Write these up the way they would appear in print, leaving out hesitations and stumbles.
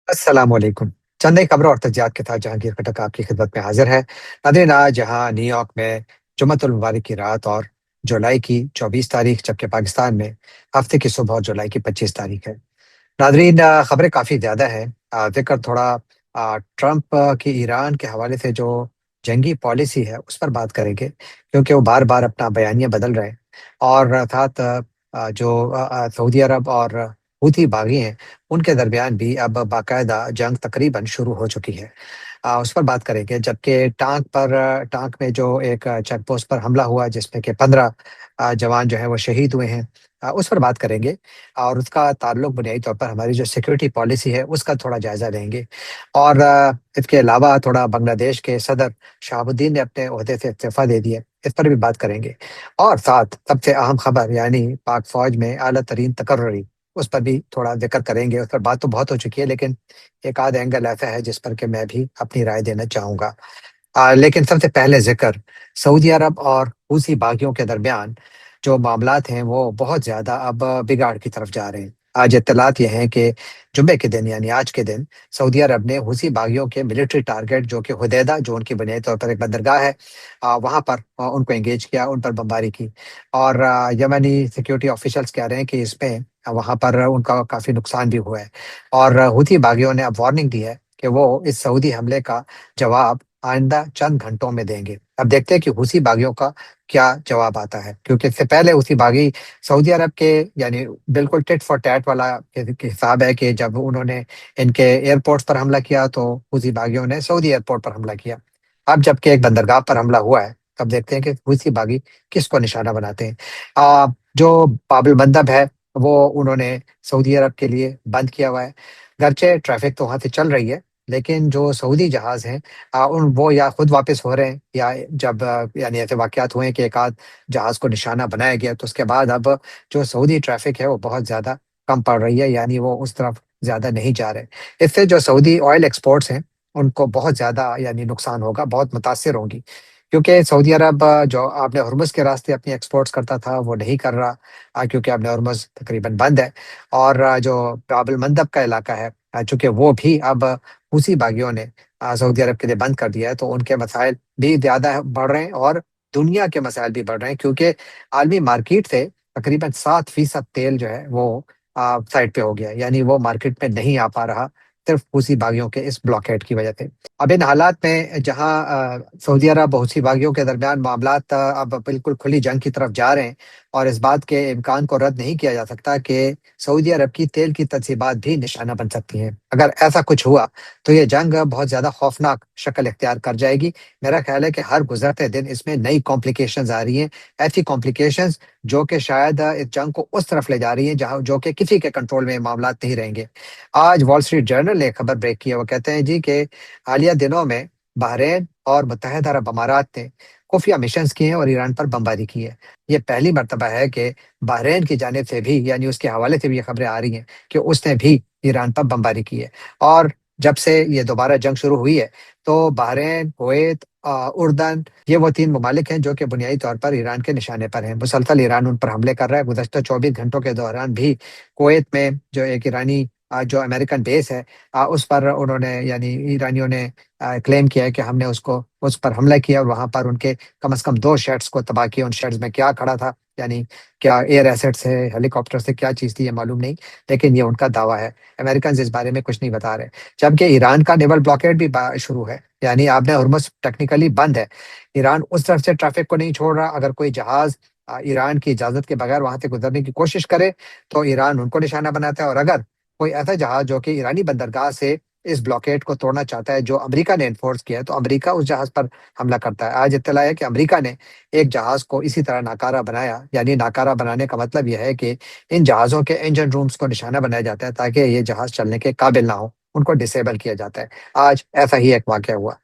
अस्सलाम वालेकुम। चंद नई खबरों और तज्जियात के साथ जहांगीर खटक आपकी खिदमत में हाजिर है। नादरीन, आज जहां न्यूयॉर्क में जुम्मतुल मुबारक की रात और जुलाई की 24 तारीख, जबकि पाकिस्तान में हफ्ते की सुबह और जुलाई की 25 तारीख है। नादरीन, खबरें काफ़ी ज़्यादा हैं। जिक्र थोड़ा ट्रंप की ईरान के हवाले से जो जंगी पॉलिसी है उस पर बात करेंगे, क्योंकि वो बार बार अपना बयानिया बदल रहे हैं। और साथ जो सऊदी अरब और हूथी बागी हैं, उनके दरमियान भी अब बाकायदा जंग तकरीबन शुरू हो चुकी है। उस पर बात करेंगे, जबकि टांक में जो एक चेक पोस्ट पर हमला हुआ जिसमें कि 15 जवान जो हैं वो शहीद हुए हैं, उस पर बात करेंगे। और उसका ताल्लुक बुनियादी तौर पर हमारी जो सिक्योरिटी पॉलिसी है उसका थोड़ा जायज़ा लेंगे। और इसके अलावा थोड़ा बांग्लादेश के सदर शहाबुद्दीन ने अपने ओहदे से इस्तीफ़ा दे दिया, इस पर भी बात करेंगे। और साथ सबसे अहम खबर यानी पाक फ़ौज में आला तरीन तकर्री, उस पर भी थोड़ा ज़िक्र करेंगे। उस पर बात तो बहुत हो चुकी है, लेकिन एक आध एंगल ऐसा है जिस पर कि मैं भी अपनी राय देना चाहूँगा। लेकिन सबसे पहले ज़िक्र सऊदी अरब और हूसी बागियों के दरमियान जो मामलात हैं वो बहुत ज़्यादा अब बिगाड़ की तरफ जा रहे हैं। आज इत्तलात ये हैं कि जुम्मे के दिन यानी आज के दिन सऊदी अरब ने हूसी बागियों के मिलिट्री टारगेट जो कि हुदैदा, जो उनकी बुनियादी तौर पर एक बंदरगाह है, वहाँ पर उनको एंगेज किया, उन पर बमबारी की। और यमनी सिक्योरिटी ऑफिशियल्स कह रहे हैं कि इसमें वहाँ पर उनका काफ़ी नुकसान भी हुआ है। और हूथी बागियों ने अब वार्निंग दी है कि वो इस सऊदी हमले का जवाब आइंदा चंद घंटों में देंगे। अब देखते हैं कि हूसी बागियों का क्या जवाब आता है, क्योंकि इससे पहले हूसी बागी सऊदी अरब के यानी बिल्कुल टिट फॉर टैट वाला हिसाब है कि जब उन्होंने इनके एयरपोर्ट्स पर हमला किया तो हूसी बागियों ने सऊदी एयरपोर्ट पर हमला किया। अब जबकि एक बंदरगाह पर हमला हुआ है, तब देखते हैं कि हूसी बागी किसको निशाना बनाते हैं। जो बाबुल मंदब है वो उन्होंने सऊदी अरब के लिए बंद किया हुआ है। गरचे ट्रैफिक तो वहां से चल रही है, लेकिन जो सऊदी जहाज हैं उन वो या खुद वापस हो रहे हैं, या जब यानी ऐसे वाकयात हुए हैं कि एक आध जहाज को निशाना बनाया गया, तो उसके बाद अब जो सऊदी ट्रैफिक है वो बहुत ज़्यादा कम पड़ रही है, यानी वो उस तरफ ज़्यादा नहीं जा रहे। इससे जो सऊदी ऑयल एक्सपोर्ट्स हैं उनको बहुत ज़्यादा यानी नुकसान होगा, बहुत मुतासिर होंगी। क्योंकि सऊदी अरब जो आपने हुर्मुज़ के रास्ते अपनी एक्सपोर्ट्स करता था वो नहीं कर रहा, क्योंकि आपने हुर्मुज़ तकरीबन बंद है। और जो बाब अल मंदब का इलाका है, चूंकि वो भी अब हूसी बागियों ने सऊदी अरब के लिए बंद कर दिया है, तो उनके मसाइल भी ज़्यादा बढ़ रहे हैं और दुनिया के मसाइल भी बढ़ रहे हैं, क्योंकि आलमी मार्केट से तकरीबन 7% तेल जो है वो साइड पे हो गया है, यानी वो मार्केट में नहीं आ पा रहा, सिर्फ हूसी बागियों के इस ब्लॉकेट की वजह से। अब इन हालात में जहां सऊदी अरब और हूसी बागियों के दरमियान मामलात अब बिल्कुल खुली जंग की तरफ जा रहे हैं, और इस बात के इम्कान को रद्द नहीं किया जा सकता कि सऊदी अरब की तेल की तनसीबात भी निशाना बन सकती हैं। अगर ऐसा कुछ हुआ तो ये जंग बहुत ज़्यादा खौफनाक शक्ल इख्तियार कर जाएगी। मेरा ख्याल है कि हर गुजरते दिन इसमें नई कॉम्प्लिकेशंस आ रही हैं, ऐसी कॉम्प्लिकेशंस जो कि शायद इस जंग को उस तरफ ले जा रही हैं जहाँ जो कि किसी के कंट्रोल में मामलात नहीं रहेंगे। आज वॉल स्ट्रीट जर्नल ने खबर ब्रेक की है, वो कहते हैं जी कि हालिया दिनों में बहरीन और मुत्तहदा अरब अमारात ने खुफिया मिशंस किए हैं और ईरान पर बमबारी की है। ये पहली मर्तबा है कि बहरीन की जानिब से भी यानी उसके हवाले से भी ये खबरें आ रही हैं कि उसने भी ईरान पर बमबारी की है। और जब से ये दोबारा जंग शुरू हुई है, तो बहरीन, कुवैत, उर्दन, ये वो 3 ममालिक हैं जो कि बुनियादी तौर पर ईरान के निशाने पर हैं। मुसलसल ईरान उन पर हमले कर रहा है। गुज़श्ता 24 घंटों के दौरान भी कुवैत में जो एक ईरानी जो अमेरिकन बेस है, उस पर उन्होंने यानी ईरानियों ने क्लेम किया है कि हमने उसको उस पर हमला किया और वहाँ पर उनके कम से कम 2 शेड्स को तबाह किया। उन शेड्स में क्या खड़ा था, यानी क्या एयर एसेट्स है, हेलीकॉप्टर से क्या चीज़ थी, ये मालूम नहीं, लेकिन ये उनका दावा है। अमेरिकन इस बारे में कुछ नहीं बता रहे। जबकि ईरान का नेवल ब्लॉकेड भी शुरू है, यानी आपने हुर्मुज़ टेक्निकली बंद है। ईरान उस तरफ से ट्रैफिक को नहीं छोड़ रहा। अगर कोई जहाज ईरान की इजाज़त के बगैर वहाँ से गुजरने की कोशिश करे, तो ईरान उनको निशाना बनाता है। और अगर कोई ऐसा जहाज जो कि ईरानी बंदरगाह से इस ब्लॉकेड को तोड़ना चाहता है, जो अमेरिका ने एनफोर्स किया है, तो अमेरिका उस जहाज पर हमला करता है। आज इत्तला है कि अमेरिका ने एक जहाज को इसी तरह नाकारा बनाया, यानी नाकारा बनाने का मतलब यह है कि इन जहाज़ों के इंजन रूम्स को निशाना बनाया जाता है ताकि ये जहाज चलने के काबिल ना हो, उनको डिसेबल किया जाता है। आज ऐसा ही एक वाक़या हुआ।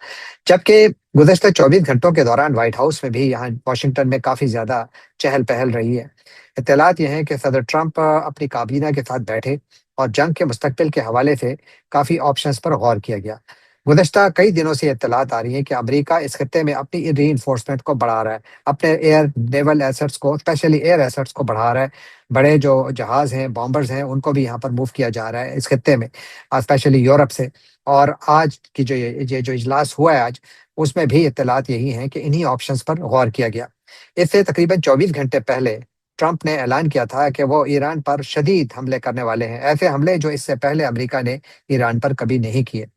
जबकि गुज़श्ता 24 घंटों के दौरान व्हाइट हाउस में भी यहाँ वाशिंगटन में काफ़ी ज़्यादा चहल-पहल रही है। इत्तलात ये हैं कि सदर ट्रंप अपनी काबीना के साथ बैठे और जंग के मुस्तकबिल के हवाले से काफ़ी ऑप्शंस पर गौर किया गया। गुज़श्ता कई दिनों से इत्तलात आ रही हैं कि अमेरिका इस खित्ते में अपनी रीइंफोर्समेंट को बढ़ा रहा है, अपने एयर नेवल एसेट्स को, स्पेशली एयर एसेट्स को बढ़ा रहा है। बड़े जो जहाज़ हैं, बॉम्बर्स हैं, उनको भी यहाँ पर मूव किया जा रहा है इस खित्ते में, स्पेशली यूरोप से। और आज की जो इजलास हुआ है आज, उसमें भी इत्तलात यही हैं कि इन्हीं ऑप्शंस पर गौर किया गया। इससे तकरीबन 24 घंटे पहले ट्रंप ने ऐलान किया था कि वो ईरान पर शदीद हमले करने वाले हैं, ऐसे हमले जो इससे पहले अमेरिका ने ईरान पर कभी नहीं किए।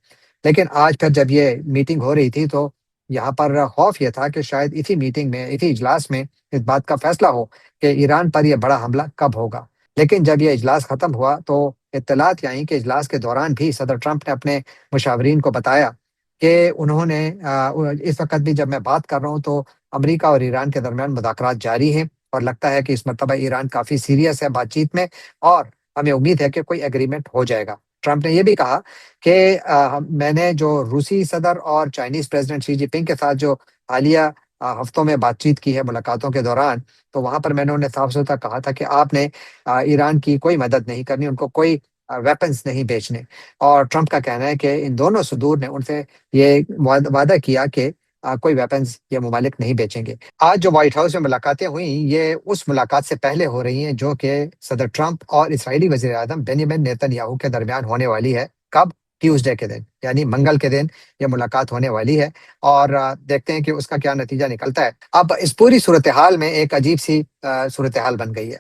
लेकिन आज फिर जब ये मीटिंग हो रही थी तो यहाँ पर खौफ ये था कि शायद इसी मीटिंग में, इसी इजलास में इस बात का फैसला हो कि ईरान पर यह बड़ा हमला कब होगा। लेकिन जब ये इजलास खत्म हुआ तो इत्तलात ये आई कि इजलास के दौरान भी सदर ट्रंप ने अपने मुशावरीन को बताया कि उन्होंने इस वक्त भी जब मैं बात कर रहा हूँ तो अमेरिका और ईरान के दरमियान मुज़ाकरात जारी हैं और लगता है कि इस मरतबा ईरान काफ़ी सीरियस है बातचीत में और हमें उम्मीद है कि कोई एग्रीमेंट हो जाएगा। ट्रंप ने यह भी कहा कि मैंने जो रूसी सदर और चाइनीज प्रेसिडेंट शी जिनपिंग के साथ जो हालिया हफ्तों में बातचीत की है मुलाकातों के दौरान, तो वहां पर मैंने उन्हें साफ सुथरा कहा था कि आपने ईरान की कोई मदद नहीं करनी, उनको कोई वेपन्स नहीं बेचने। और ट्रंप का कहना है कि इन दोनों सदूर ने उनसे ये वादा किया कि कोई वेपन्स ये मुमालिक नहीं बेचेंगे। आज जो व्हाइट हाउस में मुलाकातें हुई, ये उस मुलाकात से पहले हो रही हैं जो कि सदर ट्रंप और इसराइली वजीर आजम बेंजामिन नेतन्याहू के दरमियान होने वाली है। कब? ट्यूसडे के दिन, यानी मंगल के दिन ये मुलाकात होने वाली है। और देखते हैं कि उसका क्या नतीजा निकलता है। अब इस पूरी सूरत हाल में एक अजीब सी सूरत हाल बन गई है।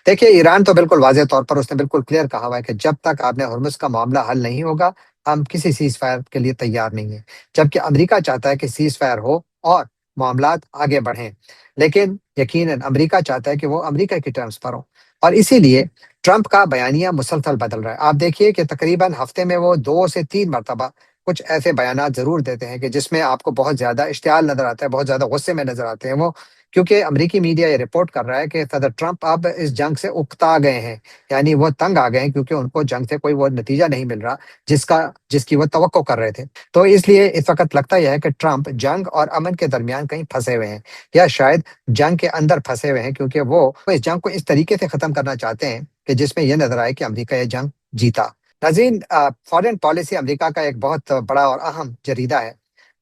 देखिए, ईरान तो बिल्कुल वाज़ेह तौर पर उसने बिल्कुल क्लियर कहा हुआ है कि जब तक आपने हुर्मुज़ का मामला हल नहीं होगा, हम किसी सीज़ फायर के लिए तैयार नहीं हैं। जबकि अमेरिका चाहता है कि सीज़ फायर हो और मामलात आगे बढ़ें। लेकिन यकीनन अमेरिका चाहता है कि वो अमेरिका की टर्म्स पर हों और इसीलिए ट्रंप का बयानिया मुसलसल बदल रहा है। आप देखिए कि तकरीबन हफ्ते में वो 2 से 3 मर्तबा कुछ ऐसे बयानात ज़रूर देते हैं कि जिसमें आपको बहुत ज़्यादा इश्तियाल नज़र आता है, बहुत ज़्यादा गुस्से में नज़र आते हैं वो। क्योंकि अमेरिकी मीडिया ये रिपोर्ट कर रहा है कि सदर ट्रंप अब इस जंग से उकता गए हैं, यानी वो तंग आ गए हैं क्योंकि उनको जंग से कोई वो नतीजा नहीं मिल रहा जिसका जिसकी वो तवक्को कर रहे थे। तो इसलिए इस वक्त लगता यह है कि ट्रंप जंग और अमन के दरमियान कहीं फंसे हुए हैं या शायद जंग के अंदर फंसे हुए हैं, क्योंकि वो इस जंग को इस तरीके से खत्म करना चाहते हैं कि जिसमें यह नजर आए कि अमेरिका ये जंग जीता। नाज़रीन, फॉरेन पॉलिसी अमेरिका का एक बहुत बड़ा और अहम जरीदा है।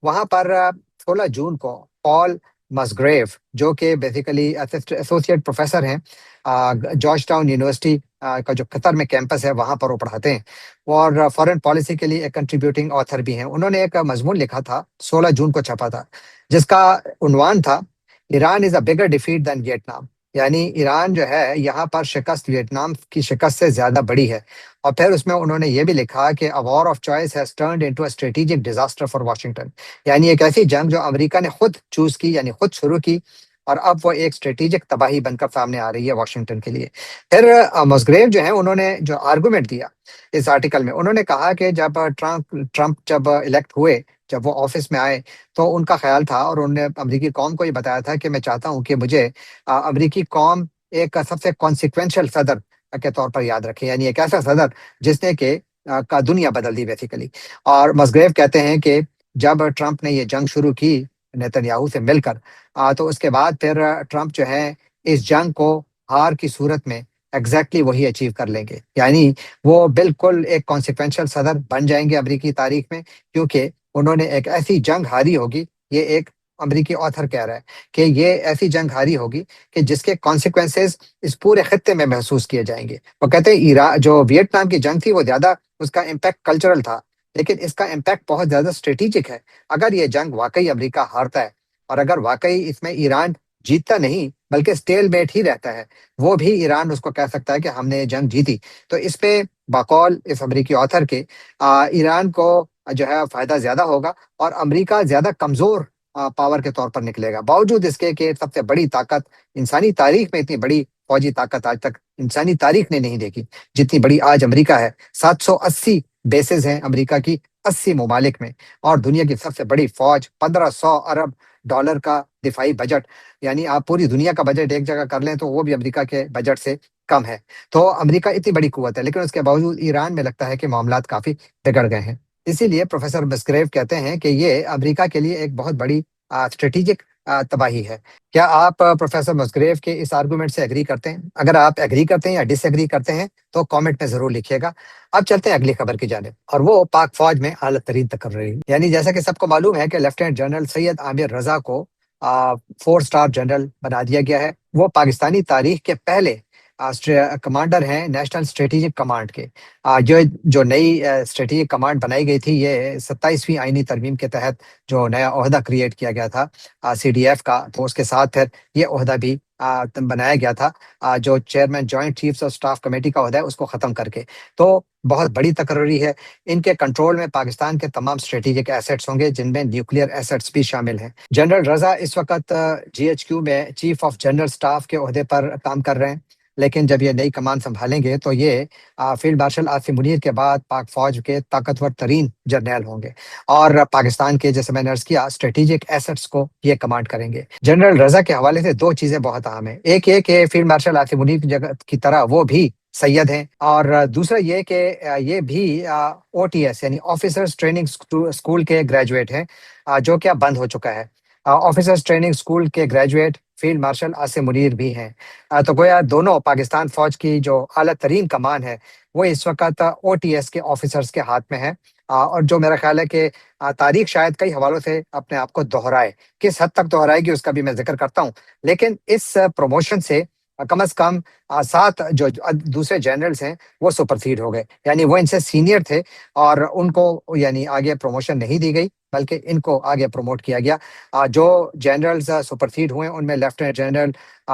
वहां पर 16 जून को पॉल मसग्रेव, जो कि बेसिकली एसोसिएट प्रोफेसर हैं जॉर्ज टाउन यूनिवर्सिटी का जो कतर में कैंपस है वहां पर वो पढ़ाते हैं और फॉरेन पॉलिसी के लिए एक कंट्रीब्यूटिंग ऑथर भी हैं। उन्होंने एक मजमून लिखा था, 16 जून को छपा था, जिसका उन्वान था Iran is a bigger defeat than Vietnam. यानी ईरान जो है यहाँ पर शिकस्त वियतनाम की शिकस्त से ज्यादा बड़ी है। और फिर उसमें उन्होंने ये भी लिखा कि a war of choice has turned into a strategic disaster for Washington. यानी एक ऐसी जंग जो अमेरिका ने खुद चूज की, यानी खुद शुरू की, और अब वो एक स्ट्रेटेजिक तबाही बनकर सामने आ रही है वाशिंगटन के लिए। फिर मसग्रेव जो है, उन्होंने जो आर्गुमेंट दिया इस आर्टिकल में, उन्होंने कहा कि जब ट्रंप जब इलेक्ट हुए, जब वो ऑफिस में आए, तो उनका ख्याल था और उन्होंने अमेरिकी कौम को ये बताया था कि मैं चाहता हूं कि मुझे अमेरिकी कौम एक सबसे कॉन्सिक्वेंशियल सदर के तौर पर याद रखे, यानी एक ऐसा सदर जिसने के का दुनिया बदल दी बेसिकली। और मसग्रेव कहते हैं कि जब ट्रंप ने ये जंग शुरू की नेतन्याहू से मिलकर, तो उसके बाद फिर ट्रंप जो है इस जंग को हार की सूरत में एग्जैक्टली वही अचीव कर लेंगे, यानी वो बिल्कुल एक कॉन्सिक्वेंशियल सदर बन जाएंगे अमेरिकी तारीख में, क्योंकि उन्होंने एक ऐसी जंग हारी होगी। ये एक अमेरिकी ऑथर कह रहा है कि ये ऐसी जंग हारी होगी कि जिसके कॉन्सिक्वेंसेस इस पूरे खत्ते में महसूस किए जाएंगे। वो कहते हैं ईरान जो वियतनाम की जंग थी वो ज्यादा उसका इम्पैक्ट कल्चरल था, लेकिन इसका इम्पैक्ट बहुत ज्यादा स्ट्रेटेजिक है। अगर ये जंग वाकई अमेरिका हारता है और अगर वाकई इसमें ईरान जीतता नहीं बल्कि स्टेलमेट ही रहता है, वो भी ईरान उसको कह सकता है कि हमने ये जंग जीती। तो इस पे बकौल इस अमेरिकी ऑथर के ईरान को जो है फायदा ज्यादा होगा और अमेरिका ज्यादा कमजोर पावर के तौर पर निकलेगा, बावजूद इसके कि सबसे बड़ी ताकत इंसानी तारीख में, इतनी बड़ी फौजी ताकत आज तक इंसानी तारीख ने नहीं देखी जितनी बड़ी आज अमेरिका है। 780 बेसेस हैं अमेरिका की 80 ममालिक में, और दुनिया की सबसे बड़ी फौज, 1500 अरब डॉलर का दिफाई बजट, यानी आप पूरी दुनिया का बजट एक जगह कर लें तो वो भी अमेरिका के बजट से कम है। तो अमेरिका इतनी बड़ी कुव्वत है, लेकिन उसके बावजूद ईरान में लगता है कि मामलात काफी बिगड़ गए हैं। इसीलिए प्रोफेसर मस्ग्रेव कहते हैं कि ये अमेरिका के लिए एक बहुत बड़ी स्ट्रेटेजिक तबाही है। क्या आप प्रोफेसर मुस्ग्रेव के इस आर्गुमेंट से एग्री करते हैं? अगर आप एग्री करते हैं या डिसएग्री करते हैं, तो कमेंट में ज़रूर लिखिएगा। अब चलते हैं अगली खबर की जानिब, और वो पाक फ़ौज में आला तरीन तकर्री। यानी जैसा कि सबको मालूम है कि लेफ्टिनेंट जनरल सैयद आमिर रज़ा को 4 स्टार जनरल बना दिया गया है। वो पाकिस्तानी तारीख के पहले कमांडर हैं नेशनल स्ट्रेटेजिक कमांड के। जो जो नई स्ट्रेटेजिक कमांड बनाई गई थी, ये 27वीं आईनी तरमीम के तहत जो नया ओहदा क्रिएट किया गया था सीडीएफ का, तो उसके साथ फिर ये ओहदा भी बनाया गया था, जो chairman joint chiefs of staff committee का ओहदा है उसको ख़त्म करके। तो बहुत बड़ी तकर्री है। इनके कंट्रोल में पाकिस्तान के तमाम स्ट्रेटेजिक एसेट्स होंगे, जिनमें न्यूक्लियर एसेट्स भी शामिल हैं। जनरल रजा इस वक्त जीएचक्यू में चीफ ऑफ जनरल स्टाफ के ओहदे पर काम कर रहे हैं, लेकिन जब ये नई कमान संभालेंगे तो ये फील्ड मार्शल आसिम मुनीर के बाद पाक फौज के ताकतवर तरीन जर्नैल होंगे, और पाकिस्तान के, जैसे मैंने अर्ज किया, स्ट्रेटेजिक एसेट्स को ये कमांड करेंगे। जनरल रजा के हवाले से दो चीजें बहुत अहम है। एक ये कि फील्ड मार्शल आसिम मुनीर की जगह की तरह वो भी सैयद हैं, और दूसरा ये कि ये भी ओटीएस यानी ऑफिसर्स ट्रेनिंग स्कूल के ग्रेजुएट हैं, जो कि अब बंद हो चुका है। ऑफिसर्स ट्रेनिंग स्कूल के graduate field marshal Asim Munir भी हैं। तो गोया दोनों पाकिस्तान फौज की जो आला तरीन कमान है, वो इस वक्त ओटीएस के ऑफिसर्स के हाथ में है। और जो मेरा ख्याल है कि तारीख शायद कई हवालों से अपने आप को दोहराए, किस हद तक दोहराएगी उसका भी मैं जिक्र करता हूँ। लेकिन इस प्रमोशन से कम अज कम 7 जो दूसरे जनरल्स हैं वो सुपरसीड हो गए, यानी वो इनसे सीनियर थे और उनको यानी आगे प्रमोशन नहीं दी गई, बल्कि इनको आगे प्रमोट किया गया। जो जनरल्स सुपरसीड हुए उनमें lieutenant general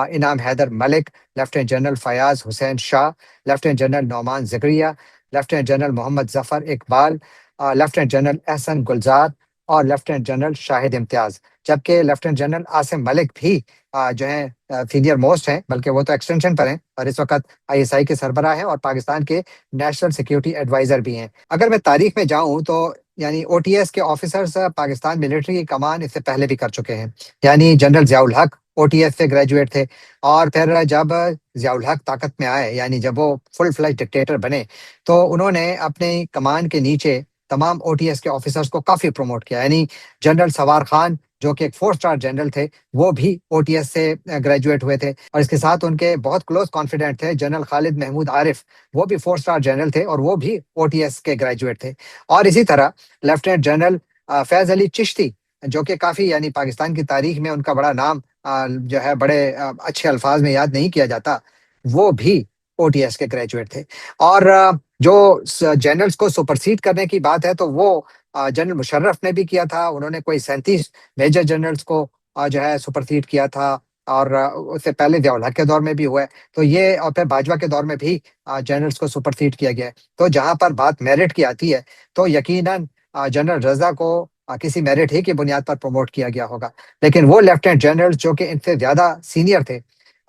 Inam Haider Malik, lieutenant general Fayyaz Hussain Shah, lieutenant general Nauman Zakaria, lieutenant general Mohammad Zafar Iqbal, lieutenant general Ehsan Gulzar और लेफ्टिनेंट जनरल शाहिद इम्तियाज। जबकि लेफ्टिनेंट जनरल आसिम मलिक भी जो है सीनियर मोस्ट हैं, बल्कि वो तो एक्सटेंशन पर हैं और इस वक्त आईएसआई के सरबराह हैं और पाकिस्तान के नेशनल सिक्योरिटी एडवाइजर भी हैं। अगर मैं तारीख में जाऊं तो यानी ओटीएस के ऑफिसर्स पाकिस्तान मिलिट्री की कमान इससे पहले भी कर चुके हैं। यानी जनरल जियाउल हक ओटीएस से ग्रेजुएट थे, और फिर जब जियाउल हक ताकत में आए, यानी जब वो फुल फ्लैश डिक्टेटर बने, तो उन्होंने अपने कमान के नीचे तमाम ओटीएस के ऑफिसर्स को काफी प्रमोट किया। यानी जनरल सवार खान, जो कि एक 4 स्टार जनरल थे, वो भी ओटीएस से ग्रेजुएट हुए थे, और इसके साथ उनके बहुत क्लोज कॉन्फिडेंट थे जनरल खालिद महमूद आरिफ, वो भी 4 स्टार जनरल थे और वो भी ओटीएस के ग्रेजुएट थे। और इसी तरह लेफ्टिनेंट जनरल फैज अली चिश्ती, जो कि काफी यानी पाकिस्तान की तारीख में उनका बड़ा नाम जो है बड़े अच्छे अल्फाज में याद नहीं किया जाता, वो भी ओटीएस के ग्रेजुएट थे। और जो जनरल्स को सुपरसीड करने की बात है, तो वो जनरल मुशर्रफ ने भी किया था। उन्होंने कोई 37 मेजर जनरल्स को जो है सुपरसीड किया था, और उससे पहले जियाउल हक के दौर में भी हुआ है। तो ये, और फिर बाजवा के दौर में भी जनरल्स को सुपरसीड किया गया है। तो जहां पर बात मेरिट की आती है, तो यकीनन जनरल रजा को किसी मेरिट ही की बुनियाद पर प्रमोट किया गया होगा। लेकिन वो लेफ्टिनेंट जनरल्स जो कि इनसे ज्यादा सीनियर थे,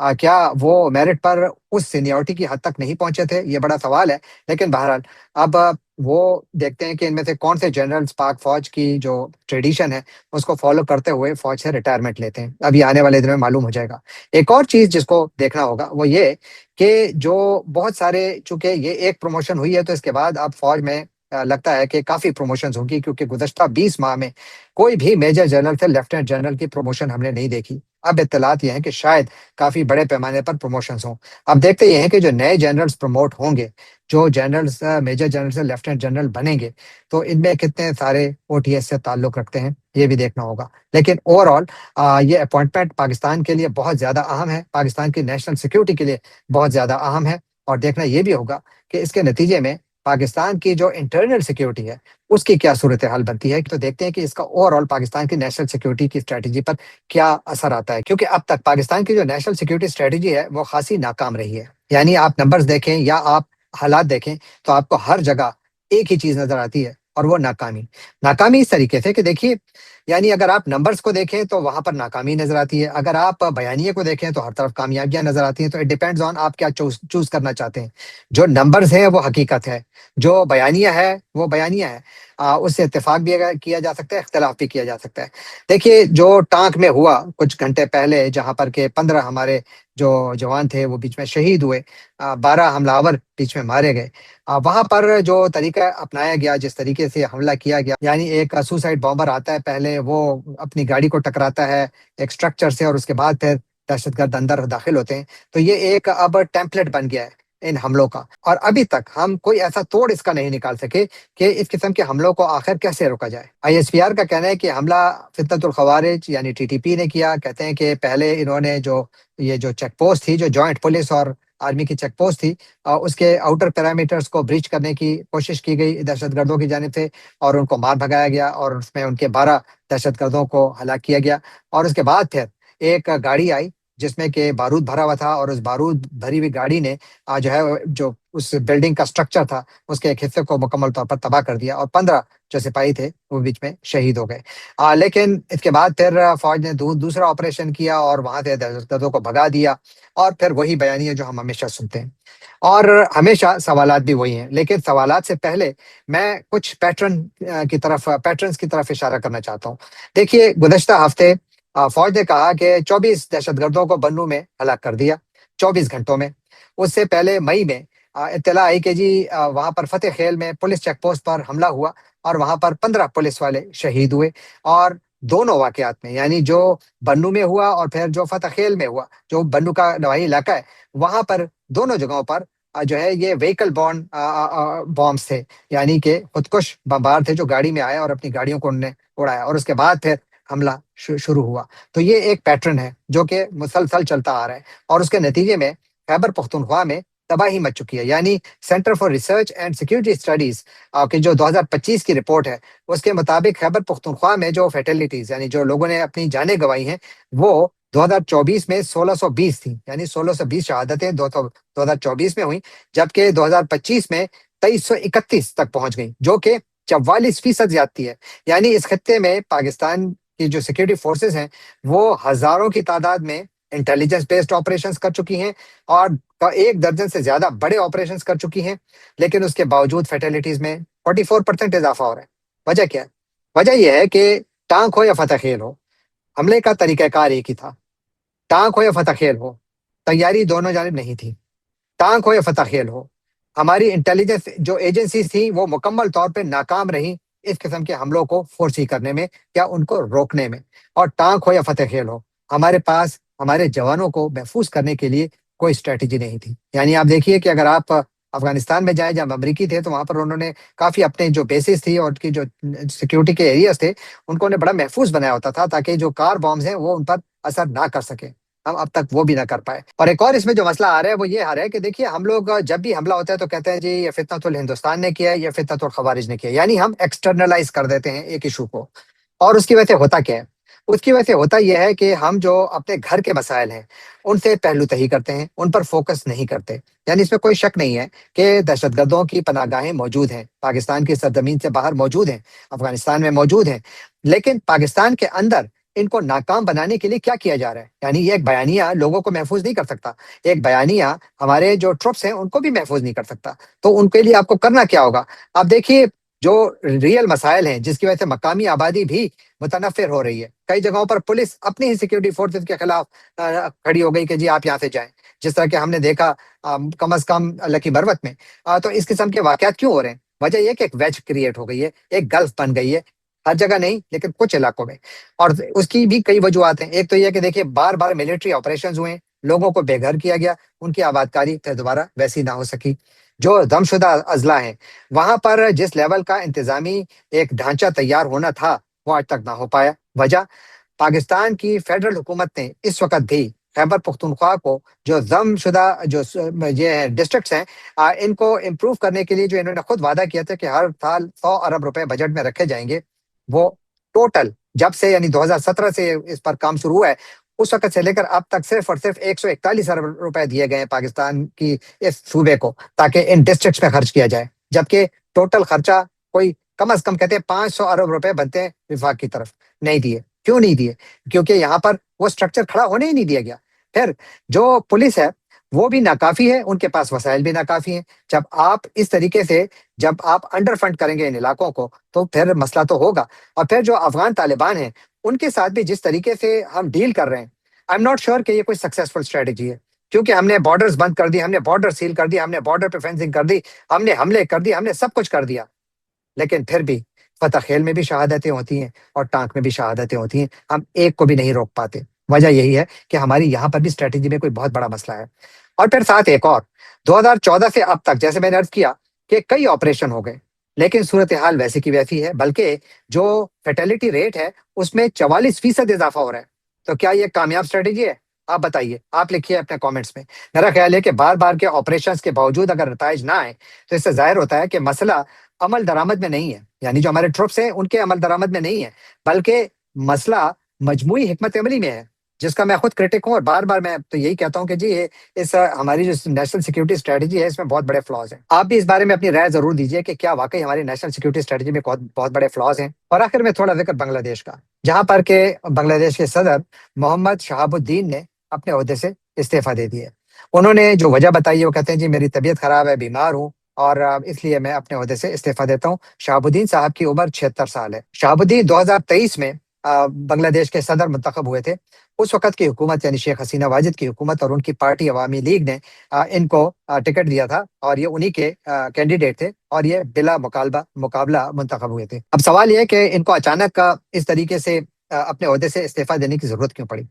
क्या वो मेरिट पर उस सीनियरिटी की हद तक नहीं पहुंचे थे? ये बड़ा सवाल है। लेकिन बहरहाल अब वो देखते हैं कि इनमें से कौन से जनरल्स पाक फौज की जो ट्रेडिशन है उसको फॉलो करते हुए फौज से रिटायरमेंट लेते हैं। अभी आने वाले दिन में मालूम हो जाएगा। एक और चीज जिसको देखना होगा वो ये कि जो बहुत सारे, चूंकि ये एक प्रमोशन हुई है, तो इसके बाद अब फौज में लगता है कि काफी प्रमोशंस होंगी, क्योंकि गुज़श्ता 20 माह में कोई भी मेजर जनरल से लेफ्टिनेंट जनरल की प्रमोशन हमने नहीं देखी। अब इत्तलात ये हैं कि शायद काफी बड़े पैमाने पर प्रमोशंस हों। अब देखते ये हैं कि जो नए जनरल्स प्रमोट होंगे, जो जनरल्स मेजर जनरल से लेफ्टिनेंट जनरल बनेंगे, तो इनमें कितने सारे ओटीएस से ताल्लुक रखते हैं, ये भी देखना होगा। लेकिन ओवरऑल ये अपॉइंटमेंट पाकिस्तान के लिए बहुत ज्यादा अहम है, पाकिस्तान की नेशनल सिक्योरिटी के लिए बहुत ज्यादा अहम है। और देखना ये भी होगा कि इसके नतीजे में पाकिस्तान की जो इंटरनल सिक्योरिटी है उसकी क्या सूरत हाल बनती है। तो देखते हैं कि इसका ओवरऑल पाकिस्तान की नेशनल सिक्योरिटी की स्ट्रेटजी पर क्या असर आता है, क्योंकि अब तक पाकिस्तान की जो नेशनल सिक्योरिटी स्ट्रेटजी है वो खासी नाकाम रही है। यानी आप नंबर्स देखें या आप हालात देखें, तो आपको हर जगह एक ही चीज नजर आती है, और वो नाकामी। नाकामी इस तरीके से कि देखिए, यानी अगर आप नंबर्स को देखें तो वहां पर नाकामी नजर आती है, अगर आप बयानिए को देखें तो हर तरफ कामयाबियां नजर आती हैं। तो इट डिपेंड्स ऑन आप क्या चूज करना चाहते हैं। जो नंबर्स है वो हकीकत है, जो बयानिया है वो बयानिया है। उससे इत्तेफाक भी किया जा सकता है, इख्तलाफ भी किया जा सकता है। देखिए, जो टांक में हुआ कुछ घंटे पहले, जहां पर के 15 हमारे जो जवान थे वो बीच में शहीद हुए, 12 हमलावर बीच में मारे गए, वहां पर जो तरीका अपनाया गया, जिस तरीके से हमला किया गया, यानी एक सुसाइड बॉम्बर आता है पहले میں وہ اپنی گاڑی کو ٹکراتا ہے ایک اسٹرکچر سے، اور اس کے بعد پھر دہشت گرد اندر داخل ہوتے ہیں. تو یہ ایک اب ٹیمپلیٹ بن گیا ہے ان حملوں کا، اور ابھی تک ہم کوئی ایسا توڑ اس کا نہیں نکال سکے کہ اس قسم کے حملوں کو آخر کیسے روکا جائے. آئی ایس پی آر کا کہنا ہے کہ حملہ فتنۃ الخوارج یعنی ٹی ٹی پی نے کیا. کہتے ہیں کہ پہلے انہوں نے یہ جو چیک پوسٹ تھی، جو جوائنٹ پولیس اور آرمی کی چیک پوسٹ تھی، اس کے آؤٹر پیرامیٹرز کو بریچ کرنے کی کوشش کی گئی دہشت گردوں کی جانب سے، اور ان کو مار بھگایا گیا، اور اس میں ان کے 12 دہشت گردوں کو ہلاک کیا گیا. اور اس کے بعد پھر ایک گاڑی آئی جس میں کہ بارود بھرا ہوا تھا، اور اس بارود بھری ہوئی گاڑی نے جو ہے جو اس بلڈنگ کا سٹرکچر تھا اس کے ایک حصے کو مکمل طور پر تباہ کر دیا، اور 15 جو سپاہی تھے وہ بیچ میں شہید ہو گئے. لیکن اس کے بعد پھر فوج نے دوسرا آپریشن کیا اور وہاں سے دہشت گردوں کو بھگا دیا، اور پھر وہی بیانیے جو ہم ہمیشہ سنتے ہیں. اور ہمیشہ سوالات بھی وہی ہیں، لیکن سوالات سے پہلے میں کچھ پیٹرنز کی طرف اشارہ کرنا چاہتا ہوں. دیکھیے، گزشتہ ہفتے فوج نے کہا کہ 24 دہشت گردوں کو بنو میں ہلاک کر دیا 24 گھنٹوں میں. اس سے پہلے مئی میں اطلاع آئی کہ جی وہاں پر فتح خیل میں پولیس چیک پوسٹ پر حملہ ہوا، اور وہاں پر 15 پولیس والے شہید ہوئے. اور دونوں واقعات میں، یعنی جو بنو میں ہوا اور پھر جو فتح خیل میں ہوا، جو بنو کا نواحی علاقہ ہے، وہاں پر دونوں جگہوں پر جو ہے یہ وہیکل بورن بامبس تھے، یعنی کہ خودکش بمبار تھے جو گاڑی میں آئے اور اپنی گاڑیوں کو انہوں نے اڑایا، اور اس کے بعد پھر حملہ شروع ہوا. تو یہ ایک پیٹرن ہے جو کہ مسلسل چلتا آ رہا ہے، اور اس کے نتیجے میں خیبر پختونخوا میں تباہی مچ چکی ہے. یعنی centre for research and security studies کی جو 2025 کی رپورٹ ہے، اس کے مطابق خیبر پختونخوا میں جو فیٹلٹیز، یعنی جو لوگوں نے اپنی جانیں گنوائی ہیں، وہ 2024 میں 1620 تھیں، یعنی 1620 شہادتیں 2024 میں ہوئیں، جبکہ 2025 میں 2331 تک پہنچ گئیں، جو کہ 44% زیادتی ہے. یعنی اس خطے میں پاکستان کی جو سیکورٹی فورسز ہیں وہ ہزاروں کی تعداد میں انٹیلیجنس بیسڈ آپریشنز کر چکی ہیں، اور 1 درجن سے زیادہ بڑے آپریشنز کر چکی ہیں. لیکن اس کے باوجود فیٹلٹیز میں 44% اضافہ ہو رہا ہے. وجہ کیا ہے؟ وجہ یہ ہے کہ ٹانک ہو یا فتح خیل ہو، حملے کا طریقہ کار ایک ہی تھا. ٹانک ہو یا فتح خیل ہو، تیاری دونوں جانب نہیں تھی. ٹانک ہو یا فتح خیل ہو، ہماری انٹیلیجنس جو ایجنسیز تھیں وہ مکمل طور پہ ناکام رہیں اس قسم کے حملوں کو فورسی کرنے میں یا ان کو روکنے میں. اور ٹانک ہو یا فتح خیل ہو، ہمارے پاس ہمارے جوانوں کو محفوظ کرنے کے لیے کوئی اسٹریٹجی نہیں تھی. یعنی آپ دیکھیے کہ اگر آپ افغانستان میں جائیں جب امریکی تھے، تو وہاں پر انہوں نے کافی اپنے جو بیسز تھی اور ان کی جو سیکیورٹی کے ایریاز تھے ان کو انہیں بڑا محفوظ بنایا ہوتا تھا، تاکہ جو کار بامز ہیں وہ ان پر اثر نہ کر سکے. ہم اب تک وہ بھی نہ کر پائے. اور ایک اور اس میں جو مسئلہ آ رہا ہے وہ یہ آ رہا ہے کہ دیکھیے، ہم لوگ جب بھی حملہ ہوتا ہے تو کہتے ہیں جی یہ فتنۃ الہندوستان نے کیا ہے، یہ فتنۃ الخوارج نے کیا ہے. یعنی ہم ایکسٹرنلائز کر دیتے ہیں ایک ایشو کو. اور اس کی وجہ سے ہوتا کیا ہے؟ اس کی وجہ سے ہوتا یہ ہے کہ ہم جو اپنے گھر کے مسائل ہیں ان سے پہلو تہی کرتے ہیں، ان پر فوکس نہیں کرتے. یعنی اس میں کوئی شک نہیں ہے کہ دہشت گردوں کی پناہ گاہیں موجود ہیں، پاکستان کی سرزمین سے باہر موجود ہیں، افغانستان میں موجود ہیں. لیکن پاکستان کے اندر ان کو ناکام بنانے کے لیے کیا کیا جا رہا ہے؟ یعنی یہ ایک بیانیہ لوگوں کو محفوظ نہیں کر سکتا، ایک بیانیہ ہمارے جو ٹروپس ہیں ان کو بھی محفوظ نہیں کر سکتا. تو ان کے لیے آپ کو کرنا کیا ہوگا؟ آپ دیکھیے، جو ریئل مسائل ہیں جس کی وجہ سے مقامی آبادی بھی متنفر ہو رہی ہے. کئی جگہوں پر پولیس اپنی ہی سیکورٹی فورسز کے خلاف کھڑی ہو گئی کہ جی آپ یہاں سے جائیں، جس طرح کہ ہم نے دیکھا کم از کم لکی بروت میں. تو اس قسم کے واقعات کیوں ہو رہے ہیں؟ وجہ یہ کہ ایک ویج کریٹ ہو گئی ہے، ایک گلف بن گئی ہے. ہر جگہ نہیں لیکن کچھ علاقوں میں. اور اس کی بھی کئی وجوہات ہیں. ایک تو یہ کہ دیکھیے بار بار ملٹری آپریشنز ہوئے، لوگوں کو بے گھر کیا گیا، ان کی آباد کاری پھر دوبارہ ویسی نہ ہو سکی. جو دم شدہ اضلاع ہیں وہاں پر جس لیول کا انتظامی ایک ڈھانچہ تیار ہونا تھا وہ آج تک نہ ہو پایا. وجہ پاکستان کی فیڈرل حکومت نے اس وقت بھی خیبر پختونخوا کو جو ضم شدہ جو یہ ڈسٹرکٹس ہیں ان کو امپروو کرنے کے لیے جو انہوں نے خود وعدہ کیا تھا کہ ہر سال 100 ارب روپے بجٹ میں رکھے جائیں گے، وہ ٹوٹل جب سے یعنی 2017 سے اس پر کام شروع ہوا ہے اس وقت سے لے کر اب تک صرف اور صرف 141 ارب روپے دیے گئے ہیں پاکستان کی اس صوبے کو، تاکہ ان ڈسٹرکٹس میں خرچ کیا جائے. جبکہ ٹوٹل خرچہ کوئی کم از کم کہتے ہیں 500 ارب روپے بنتے ہیں وفاق کی طرف. نہیں دیے. کیوں نہیں دیے؟ کیونکہ یہاں پر وہ اسٹرکچر کھڑا ہونے ہی نہیں دیا گیا. پھر جو پولیس ہے وہ بھی ناکافی ہے، ان کے پاس وسائل بھی ناکافی ہیں. جب آپ اس طریقے سے جب آپ انڈر فنڈ کریں گے ان علاقوں کو تو پھر مسئلہ تو ہوگا. اور پھر جو افغان طالبان ہیں ان کے ساتھ بھی جس طریقے سے ہم ڈیل کر رہے ہیں، آئی ایم ناٹ شیور کہ یہ کوئی سکسیسفل اسٹریٹجی ہے. کیونکہ ہم نے بارڈرز بند کر دی، ہم نے بارڈر سیل کر دی، ہم نے بارڈر پہ فینسنگ کر دی، ہم نے حملے کر دی، ہم نے سب کچھ کر دیا، لیکن پھر بھی فتح خیل میں بھی شہادتیں ہوتی ہیں اور ٹانک میں بھی شہادتیں ہوتی ہیں، ہم ایک کو بھی نہیں روک پاتے۔ وجہ یہی ہے کہ ہماری یہاں پر بھی اسٹریٹجی میں کوئی بہت بڑا مسئلہ ہے۔ اور پھر ساتھ ایک اور، 2014 سے اب تک جیسے میں نے عرض کیا کہ کئی آپریشن ہو گئے، لیکن صورتحال ویسی کی ویسی ہے، بلکہ جو فیٹیلٹی ریٹ ہے اس میں 44% اضافہ ہو رہا ہے۔ تو کیا یہ کامیاب اسٹریٹجی ہے؟ آپ بتائیے، آپ لکھیے اپنے کامنٹس میں۔ میرا خیال ہے کہ بار بار کے آپریشنز کے باوجود اگر نتائج نہ آئے تو اس سے ظاہر ہوتا ہے کہ مسئلہ عمل درآمد میں نہیں ہے، یعنی جو ہمارے ٹروپس ہیں ان کے عمل درآمد میں نہیں ہے، بلکہ مسئلہ مجموعی حکمت عملی میں ہے، جس کا میں خود کرٹک ہوں، اور بار بار میں تو یہی کہتا ہوں کہ جی یہ اس ہماری جو نیشنل سیکورٹی اسٹریٹجی ہے اس میں بہت بڑے فلاز ہیں۔ آپ بھی اس بارے میں اپنی رائے ضرور دیجیے کہ کیا واقعی ہماری نیشنل سیکورٹی اسٹریٹجی میں بہت بہت بڑے فلاز ہیں۔ اور آخر میں تھوڑا ذکر بنگلہ دیش کا، جہاں پر کہ بنگلہ دیش کے صدر محمد شہاب الدین نے اپنے عہدے سے استعفیٰ دے دیا ہے۔ انہوں نے جو وجہ بتائی ہے وہ کہتے ہیں جی میری طبیعت خراب ہے، بیمار ہوں، اور اس لیے میں اپنے عہدے سے استعفیٰ دیتا ہوں۔ شہاب الدین صاحب کی عمر 76 سال ہے۔ شہاب الدین 2023 میں بنگلہ دیش کے صدر منتخب ہوئے تھے۔ اس وقت کی حکومت یعنی شیخ حسینہ واجد کی حکومت اور ان کی پارٹی عوامی لیگ نے ان کو ٹکٹ دیا تھا، اور یہ انہی کے کینڈیڈیٹ تھے، اور یہ بلا مقابلہ منتخب ہوئے تھے۔ اب سوال یہ ہے کہ ان کو اچانک اس طریقے سے اپنے عہدے سے استعفیٰ دینے کی ضرورت کیوں پڑی؟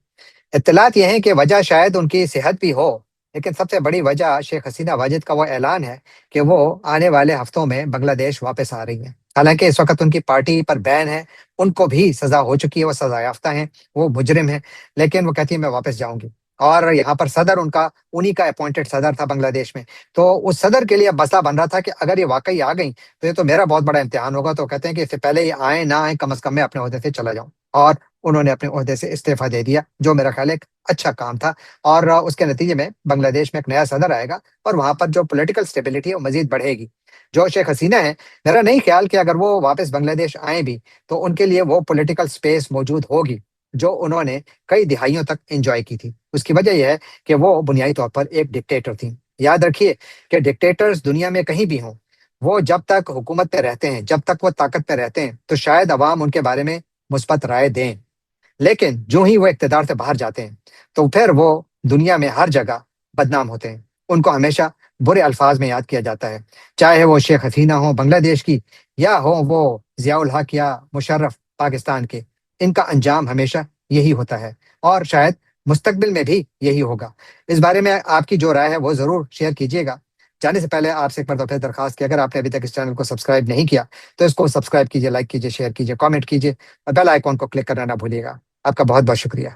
اطلاعات یہ ہیں کہ وجہ شاید ان کی صحت بھی ہو، لیکن سب سے بڑی وجہ شیخ حسینہ واجد کا وہ اعلان ہے کہ وہ آنے والے ہفتوں میں بنگلہ دیش واپس آ رہی ہیں۔ حالانکہ اس وقت ان کی پارٹی پر بین ہے، ان کو بھی سزا ہو چکی ہے، وہ سزا یافتہ ہیں، وہ مجرم ہیں، لیکن وہ کہتی ہیں میں واپس جاؤں گی۔ اور یہاں پر صدر ان کا انہی کا اپوائنٹڈ صدر تھا بنگلہ دیش میں، تو اس صدر کے لیے اب مسئلہ بن رہا تھا کہ اگر یہ واقعی آ گئیں تو یہ تو میرا بہت بڑا امتحان ہوگا۔ تو کہتے ہیں کہ اس سے پہلے یہ آئیں نہ آئیں، کم از کم میں اپنے عہدے سے چلا جاؤں، اور انہوں نے اپنے عہدے سے استعفیٰ دے دیا، جو میرا خیال ہے ایک اچھا کام تھا۔ اور اس کے نتیجے میں بنگلہ دیش میں ایک نیا صدر آئے گا، اور وہاں پر جو پولیٹیکل اسٹیبلٹی ہے وہ مزید بڑھے گی۔ جو شیخ حسینہ ہے، میرا نہیں خیال کہ اگر وہ واپس بنگلہ دیش آئیں بھی تو ان کے لیے وہ پولیٹیکل سپیس موجود ہوگی جو انہوں نے کئی دہائیوں تک انجوائے کی تھی۔ اس کی وجہ یہ ہے کہ وہ بنیادی طور پر ایک ڈکٹیٹر تھی۔ یاد رکھیے کہ ڈکٹیٹرز دنیا میں کہیں بھی ہوں، وہ جب تک حکومت پہ رہتے ہیں، جب تک وہ طاقت پہ رہتے ہیں، تو شاید عوام ان کے بارے میں مثبت رائے دیں، لیکن جو ہی وہ اقتدار سے باہر جاتے ہیں تو پھر وہ دنیا میں ہر جگہ بدنام ہوتے ہیں۔ ان کو ہمیشہ برے الفاظ میں یاد کیا جاتا ہے، چاہے وہ شیخ حسینہ ہو بنگلہ دیش کی، یا ہو وہ ضیاء الحق یا مشرف پاکستان کے، ان کا انجام ہمیشہ یہی ہوتا ہے، اور شاید مستقبل میں بھی یہی ہوگا۔ اس بارے میں آپ کی جو رائے ہے وہ ضرور شیئر کیجیے گا۔ جانے سے پہلے آپ سے ایک مرتبہ پھر درخواست کہ اگر آپ نے ابھی تک اس چینل کو سبسکرائب نہیں کیا تو اس کو سبسکرائب کیجیے، لائک کیجیے، شیئر کیجیے، کامنٹ کیجیے، اور بیل آئیکن کو کلک کرنا نہ بھولیے گا۔ آپ کا بہت بہت شکریہ۔